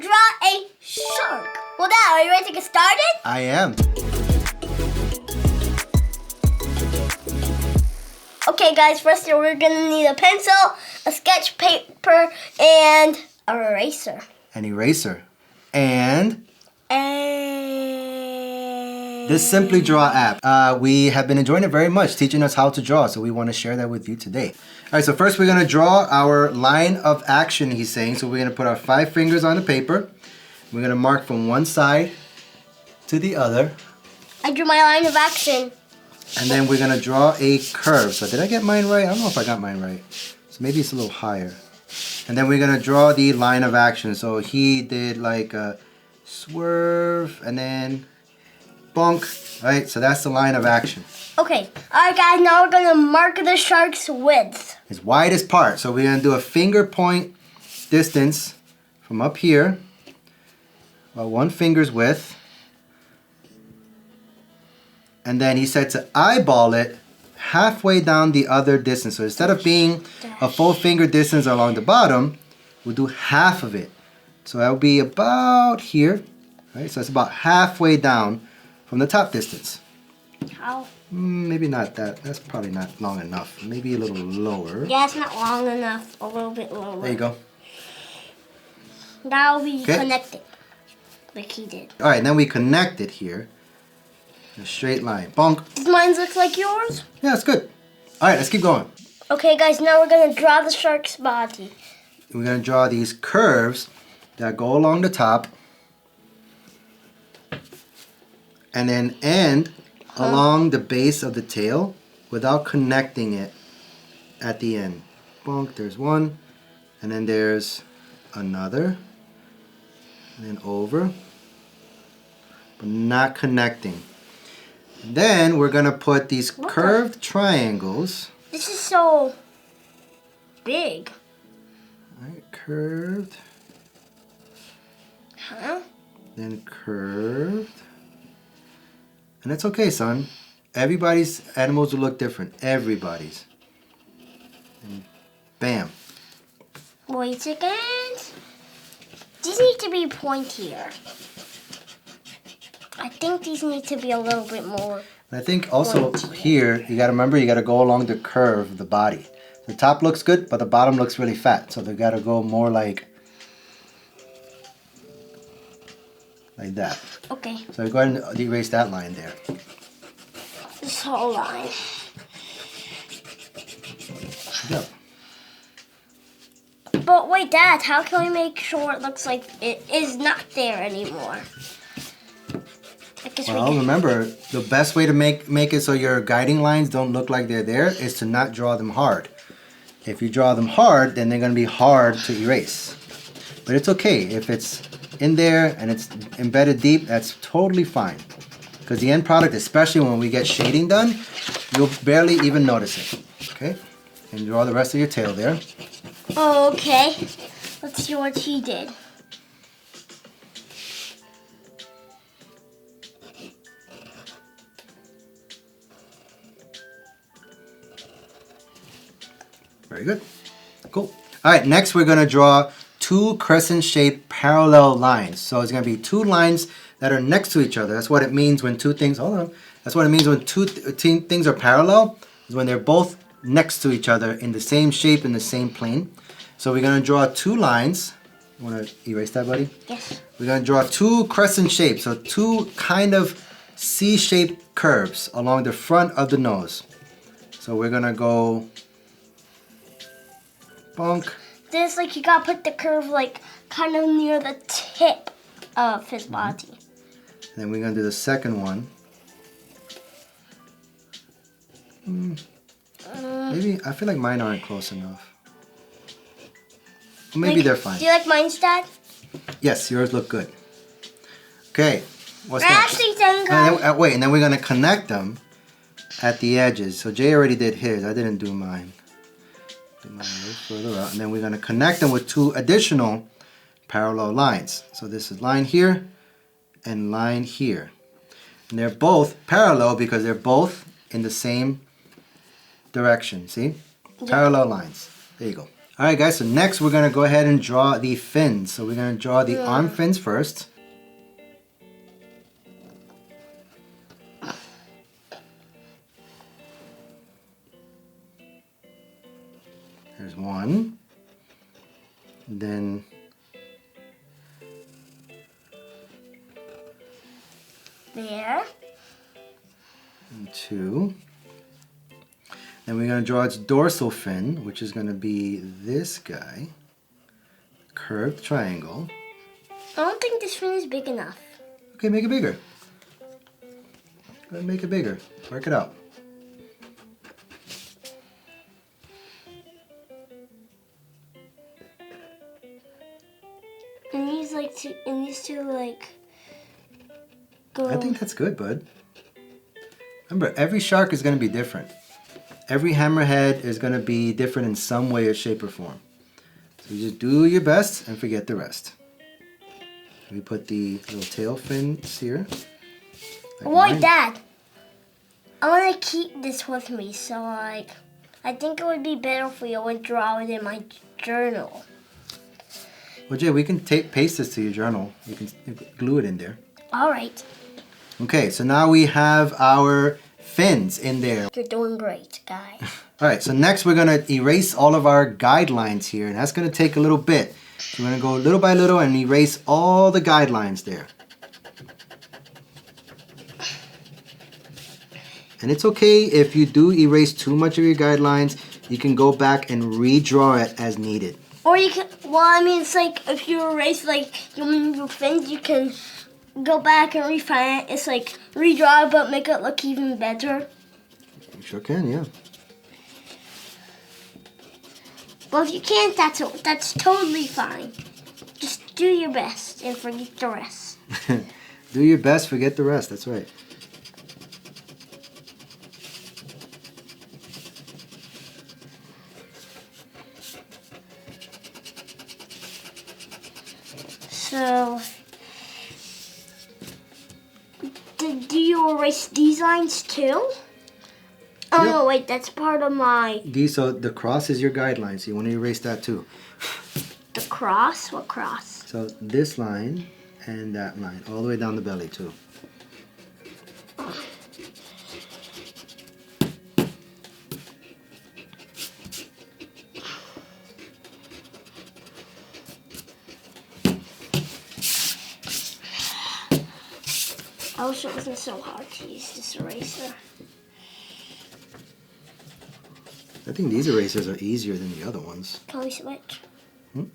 draw a shark. Well, Dad, are you ready to get started? I am. Okay, guys, first we're gonna need a pencil, a sketch paper, and an eraser. An eraser. And this Simply Draw app. We have been enjoying it very much, teaching us how to draw, so we want to share that with you today. All right, so first we're going to draw our line of action, he's saying. So we're going to put our 5 fingers on the paper. We're going to mark from one side to the other. I drew my line of action. And then we're going to draw a curve. So did I get mine right? I don't know if I got mine right. So maybe it's a little higher. And then we're going to draw the line of action. So he did like a swerve and then bonk. Right? So that's the line of action. Okay. Alright, guys, now we're going to mark the shark's width. Its widest part. So we're going to do a finger point distance from up here. About 1 finger's width. And then he said to eyeball it halfway down the other distance. So instead of being a full finger distance along the bottom, we'll do half of it. So that will be about here. Right? So it's about halfway down from the top distance. How? Maybe not that. That's probably not long enough. Maybe a little lower. Yeah, it's not long enough. A little bit lower. There you go. Now we connect it. Like he did. Alright, and then we connect it here. A straight line. Bonk. Does mine look like yours? Yeah, it's good. Alright, let's keep going. Okay, guys, now we're going to draw the shark's body. We're going to draw these curves that go along the top. And then end along the base of the tail without connecting it at the end. Bonk, there's one. And then there's another. And then over. But not connecting. Then we're going to put these curved triangles. This is so big. Alright, curved. Huh? Then curved. And it's okay, son. Everybody's animals will look different. Everybody's. And bam. Wait a second. These need to be pointier. I think these need to be a little bit more. And I think also here, you got to remember, you got to go along the curve of the body. The top looks good, but the bottom looks really fat. So they got to go more like that. Okay. So go ahead and erase that line there. This whole line. Yep. But wait, Dad, how can we make sure it looks like it is not there anymore? Well, remember, the best way to make it so your guiding lines don't look like they're there is to not draw them hard. If you draw them hard, then they're going to be hard to erase. But it's okay. If it's in there and it's embedded deep, that's totally fine. Because the end product, especially when we get shading done, you'll barely even notice it. Okay? And draw the rest of your tail there. Okay. Let's see what he did. Very good. Cool. All right, next we're going to draw 2 crescent-shaped parallel lines. So it's going to be 2 lines that are next to each other. That's what it means when 2 things, hold on. That's what it means when 2 things are parallel, is when they're both next to each other in the same shape, in the same plane. So we're going to draw 2 lines. You want to erase that, buddy? Yes. We're going to draw 2 crescent shapes, so 2 kind of C-shaped curves along the front of the nose. So we're going to go bonk. This, like, you gotta put the curve, like, kind of near the tip of his body. And then we're gonna do the second one. Maybe, I feel like mine aren't close enough. Or maybe like, they're fine. Do you like mine, Dad? Yes, yours look good. Okay, what's We're next? actually done, guys. Wait, and then we're gonna connect them at the edges. So Jay already did his, I didn't do mine. Do mine a little further out. And then we're gonna connect them with 2 additional parallel lines. So this is line here and line here. And they're both parallel because they're both in the same direction. See? Yeah. Parallel lines. There you go. Alright guys, so next we're going to go ahead and draw the fins. So we're going to draw the arm fins first. There's one. Then there. And two. Then we're going to draw its dorsal fin, which is going to be this guy. Curved triangle. I don't think this fin is big enough. Okay, make it bigger. Go ahead and make it bigger. Work it out. It needs to like go. I think that's good, bud. Remember, every shark is going to be different. Every hammerhead is going to be different in some way or shape or form. So you just do your best and forget the rest. We put the little tail fins here. Why, Dad? I want to keep this with me, so like, I think it would be better if we would draw it in my journal. Well, Jay, we can paste this to your journal. You can glue it in there. All right. Okay, so now we have our fins in there. You're doing great, guys. All right, so next we're going to erase all of our guidelines here, and that's going to take a little bit. So we're going to go little by little and erase all the guidelines there. And it's okay if you do erase too much of your guidelines, you can go back and redraw it as needed. Or you can, well, I mean, it's like if you erase like your fins, you can go back and refine it. It's like redraw it, but make it look even better. You sure can, yeah. Well, if you can't, that's totally fine. Just do your best and forget the rest. Do your best, forget the rest. That's right. So, do you erase these lines too? Oh, Yep. no, wait, that's part of my... So the cross is your guideline, so you want to erase that too. The cross? What cross? So this line and that line, all the way down the belly too. I wish it wasn't so hard to use this eraser. I think these erasers are easier than the other ones. Can we switch? Hmm?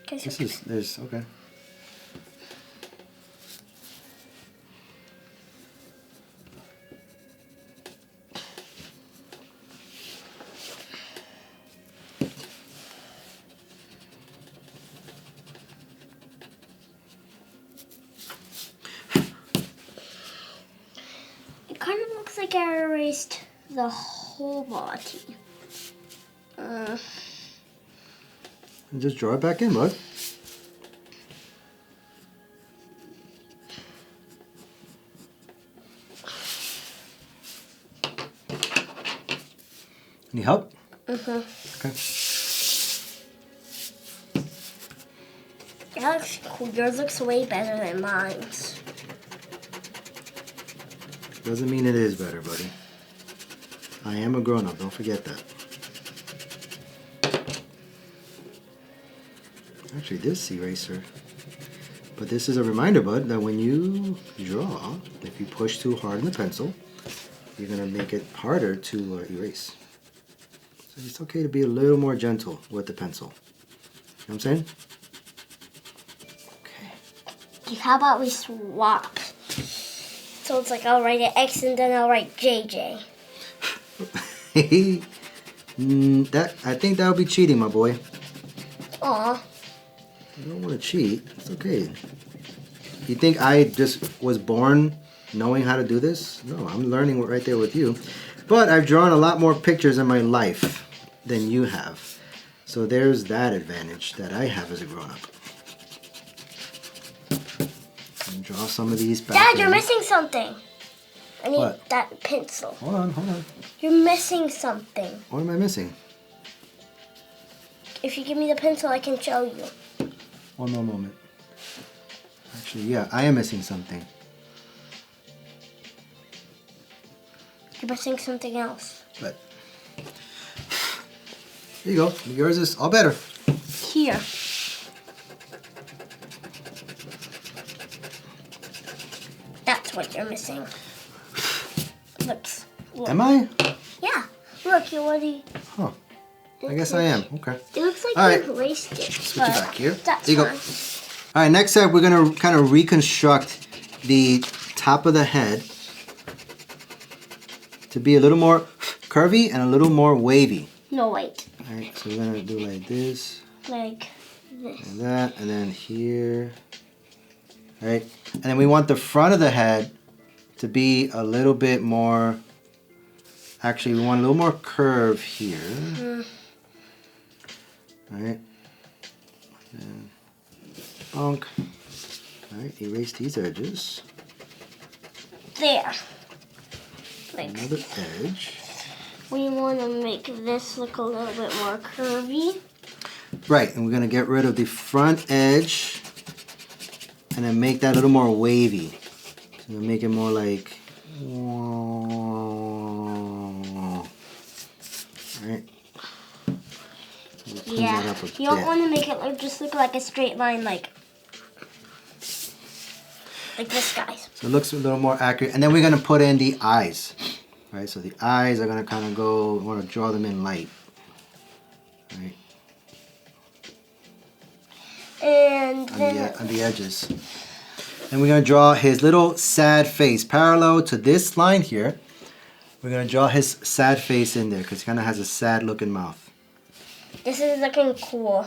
Can we This switch? is, there's, okay. It kind of looks like I erased the whole body. And just draw it back in, bud. Any help? Mm-hmm. Okay. That looks cool. Yours looks way better than mine's. Doesn't mean it is better, buddy. I am a grown-up, don't forget that. Actually, this eraser. But this is a reminder, bud, that when you draw, if you push too hard on the pencil, you're going to make it harder to erase. So it's okay to be a little more gentle with the pencil. You know what I'm saying? Okay. How about we swap? So it's like I'll write an X and then I'll write JJ. I think that would be cheating, my boy. Aw. You don't want to cheat. It's okay. You think I just was born knowing how to do this? No, I'm learning right there with you. But I've drawn a lot more pictures in my life than you have. So there's that advantage that I have as a grown-up. Draw some of these back. Dad, you're missing something. I need What? that pencil. Hold on, hold on. You're missing something. What am I missing? If you give me the pencil, I can show you. One more moment. Actually, yeah, I am missing something. You're missing something else. But here you go. Yours is all better. Here. That's what you're missing. Look. Am I? Yeah. Look, you already. Huh. I guess I am. Okay. It looks like All you right. erased it. Switch it back here. That's There you go. fine. All right, next up, we're going to kind of reconstruct the top of the head to be a little more curvy and a little more wavy. No, wait. All right, so we're going to do like this. Like this. And that, and then here. All right, and then we want the front of the head to be a little bit more, actually we want a little more curve here. All right, and bonk. All right, erase these edges. There. Like Another edge. we want to make this look a little bit more curvy. Right, and we're gonna get rid of the front edge and then make that a little more wavy. So make it more like, alright. We'll Yeah. that up a You don't bit. want to make it just look like a straight line like this, guys. So it looks a little more accurate. And then we're gonna put in the eyes. Right, so the eyes are gonna kind of go, we want to draw them in light. Right. And then On the edges. And we're going to draw his little sad face parallel to this line here. We're going to draw his sad face in there because he kind of has a sad looking mouth. this is looking cool.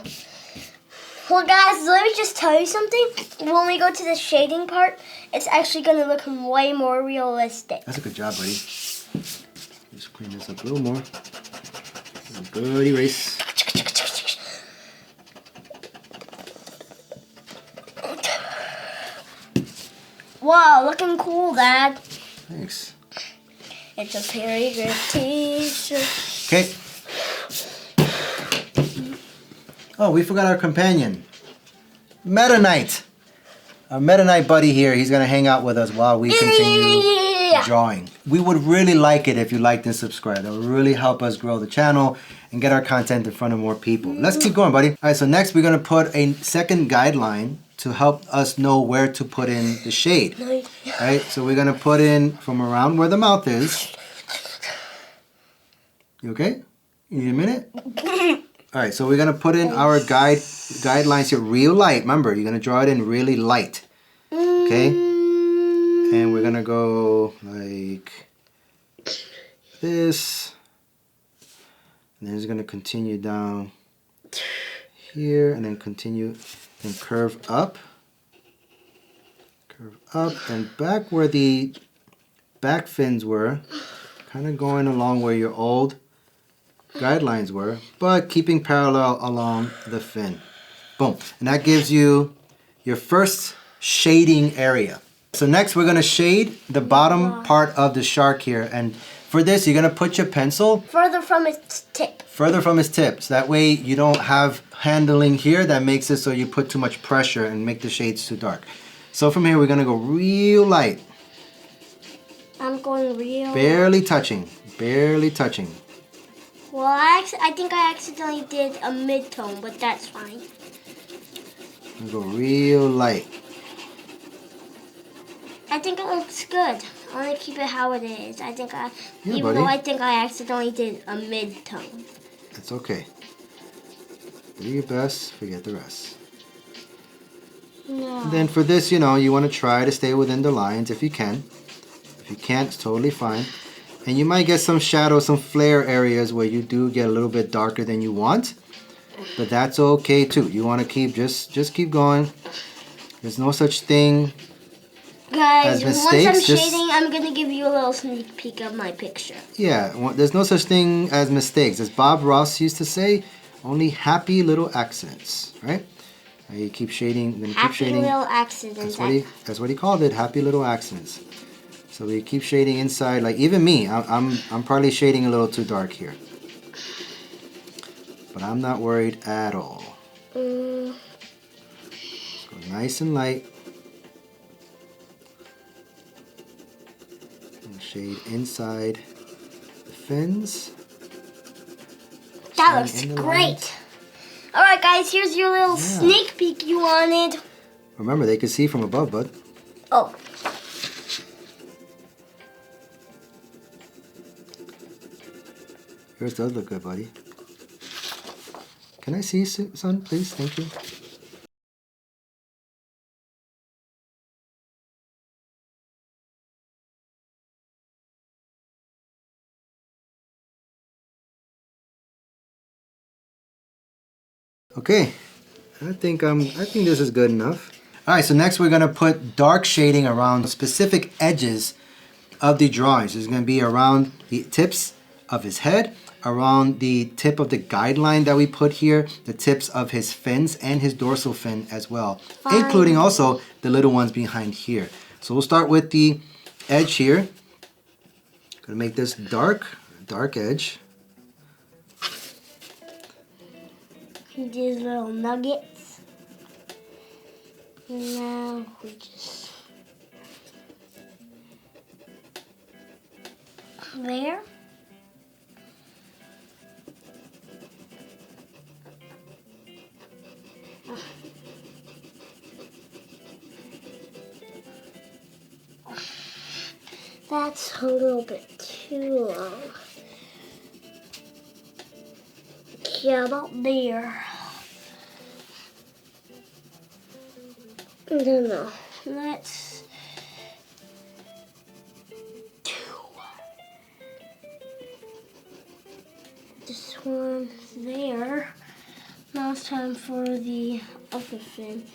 Well, guys, let me just tell you something. When we go to the shading part, it's actually going to look way more realistic. That's a good job, buddy. Just clean this up a little more. Good erase. Wow, looking cool, Dad. Thanks. It's a very good t-shirt. Okay. Oh, we forgot our companion. Meta Knight. Our Meta Knight buddy here, he's going to hang out with us while we continue drawing. We would really like it if you liked and subscribed. That would really help us grow the channel and get our content in front of more people. Let's keep going, buddy. All right, so next we're going to put a second guideline to help us know where to put in the shade. All right, so we're going to put in from around where the mouth is. You okay? You need a minute? All right, so we're going to put in our guidelines here real light. Remember, you're going to draw it in really light. Okay? And we're going to go like this. And then it's going to continue down here and then continue and curve up. Curve up and back where the back fins were. Kind of going along where your old guidelines were, but keeping parallel along the fin. Boom. And that gives you your first shading area. So next we're going to shade the bottom part of the shark here. And for this, you're going to put your pencil Further from its tip. further from his tips. That way you don't have handling here that makes it so you put too much pressure and make the shades too dark. So from here we're going to go real light. I'm going real. Barely touching. Barely touching. Well, I think I accidentally did a mid-tone, but that's fine. I'm going to go real light. I think it looks good. I want to keep it how it is. I think even buddy. though I think I accidentally did a mid-tone. It's okay. Do your best, forget the rest. No. And then for this, you know, you want to try to stay within the lines if you can. If you can't, it's totally fine. And you might get some shadow, some flare areas where you do get a little bit darker than you want. But that's okay too. You want to keep, just keep going. There's no such thing. Guys, As once I'm mistakes, just- shading, I'm going to give you a little sneak peek of my picture. Yeah, there's no such thing as mistakes. As Bob Ross used to say, only happy little accents, right? You keep shading, then keep Happy shading. little accidents. That's what he called it, happy little accents. So we keep shading inside, like even me, I'm probably shading a little too dark here. but I'm not worried at all. Go nice and light. And shade inside the fins. That looks great. Alright guys, here's your little sneak peek you wanted. Remember, they can see from above, bud. Oh. Yours does look good, buddy. Can I see, son, please? Thank you. Okay, I think this is good enough. All right, so next we're gonna put dark shading around specific edges of the drawings. It's gonna be around the tips of his head, around the tip of the guideline that we put here, the tips of his fins and his dorsal fin as well, including also the little ones behind here. So we'll start with the edge here. Gonna make this dark edge. These little nuggets. Now we just there. That's a little bit too long. Yeah, about there. No. Let's do this one there. Now it's time for the upper fin.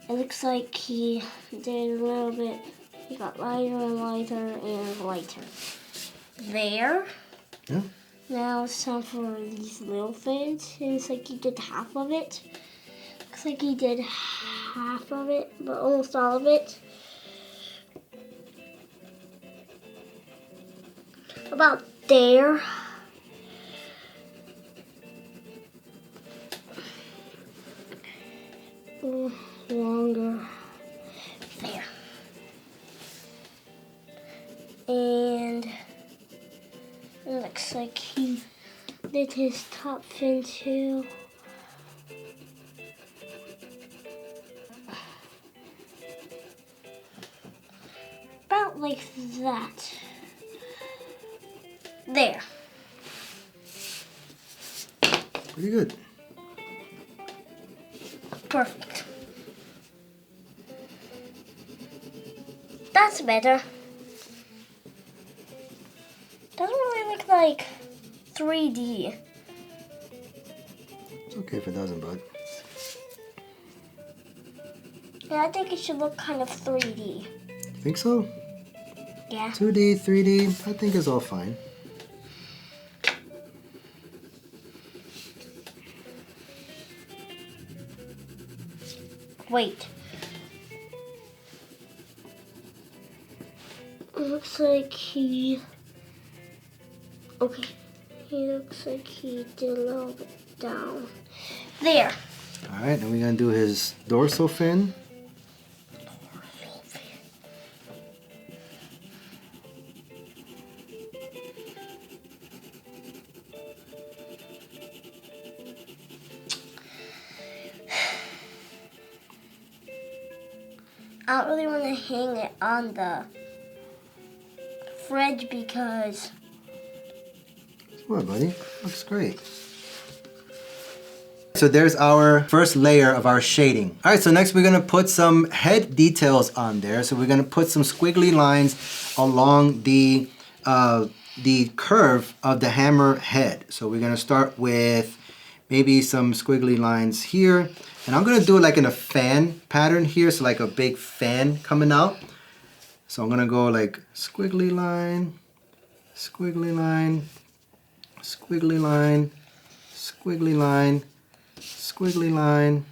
It looks like he did a little bit. He got lighter and lighter and lighter. There. Yeah. Now it's time for these little fins. It looks like he did half of it. Looks like he did half of it, but almost all of it. About there. Longer. There. And it looks like he did his top fin too. About like that. There. Pretty good. Perfect. That's better. Doesn't really look like 3D. It's okay if it doesn't, bud. Yeah, I think it should look kind of 3D. Think so? Yeah. 2D, 3D, I think it's all fine. Wait. It looks like he... Okay. He looks like he did a little bit down. There. Alright, then we're going to do his dorsal fin. I don't really want to hang it on the fridge because... What, buddy? Looks great. So there's our first layer of our shading. All right, so next we're gonna put some head details on there. So we're gonna put some squiggly lines along the curve of the hammer head. So we're gonna start with maybe some squiggly lines here. And I'm gonna do it like in a fan pattern here, so like a big fan coming out. So I'm gonna go like squiggly line, squiggly line, squiggly line, squiggly line, squiggly line,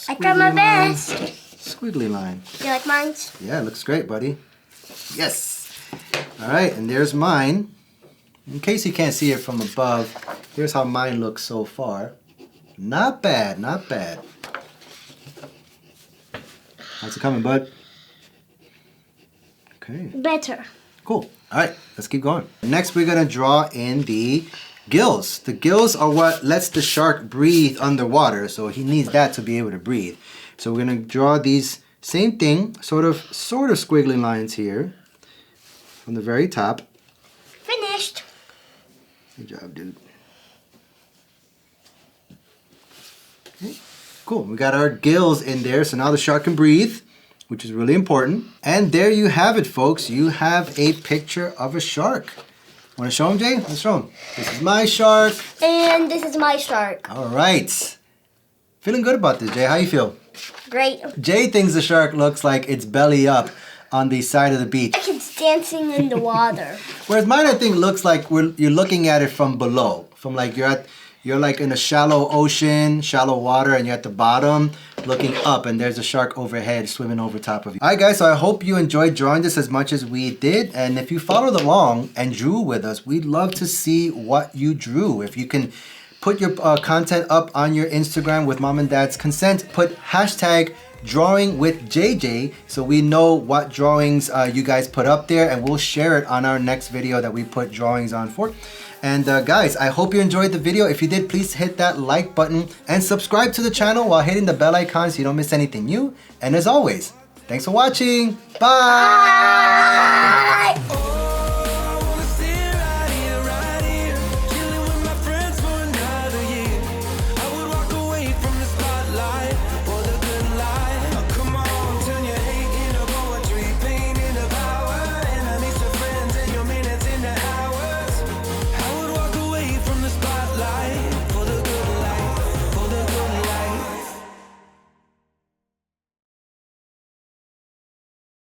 I tried my best. Squiggly line. Do you like mine? Yeah, it looks great, buddy. Yes. All right, and there's mine. In case you can't see it from above, here's how mine looks so far. Not bad, not bad. How's it coming, bud? Okay. Better. Cool. All right, let's keep going. Next, we're gonna draw in the gills. The gills are what lets the shark breathe underwater, so he needs that to be able to breathe. So we're gonna draw these same thing, sort of squiggly lines here from the very top. Finished. Good job, dude. Okay, cool. We got our gills in there, so now the shark can breathe, which is really important. And there you have it, folks. You have a picture of a shark. Want to show him, Jay? Let's show him. This is my shark. And this is my shark. All right. Feeling good about this, Jay. How you feel? Great. Jay thinks the shark looks like it's belly up on the side of the beach. Like it's dancing in the water. Whereas mine, I think, looks like you're looking at it from below. From like you're like in a shallow ocean, shallow water, and you're at the bottom looking up, and there's a shark overhead swimming over top of you. All right, guys, so I hope you enjoyed drawing this as much as we did. And if you followed along and drew with us, we'd love to see what you drew. If you can put your content up on your Instagram with mom and dad's consent, put hashtag drawing with JJ so we know what drawings you guys put up there, and we'll share it on our next video that we put drawings on for. And guys, I hope you enjoyed the video. If you did, please hit that like button and subscribe to the channel while hitting the bell icon so you don't miss anything new. And as always, thanks for watching. Bye!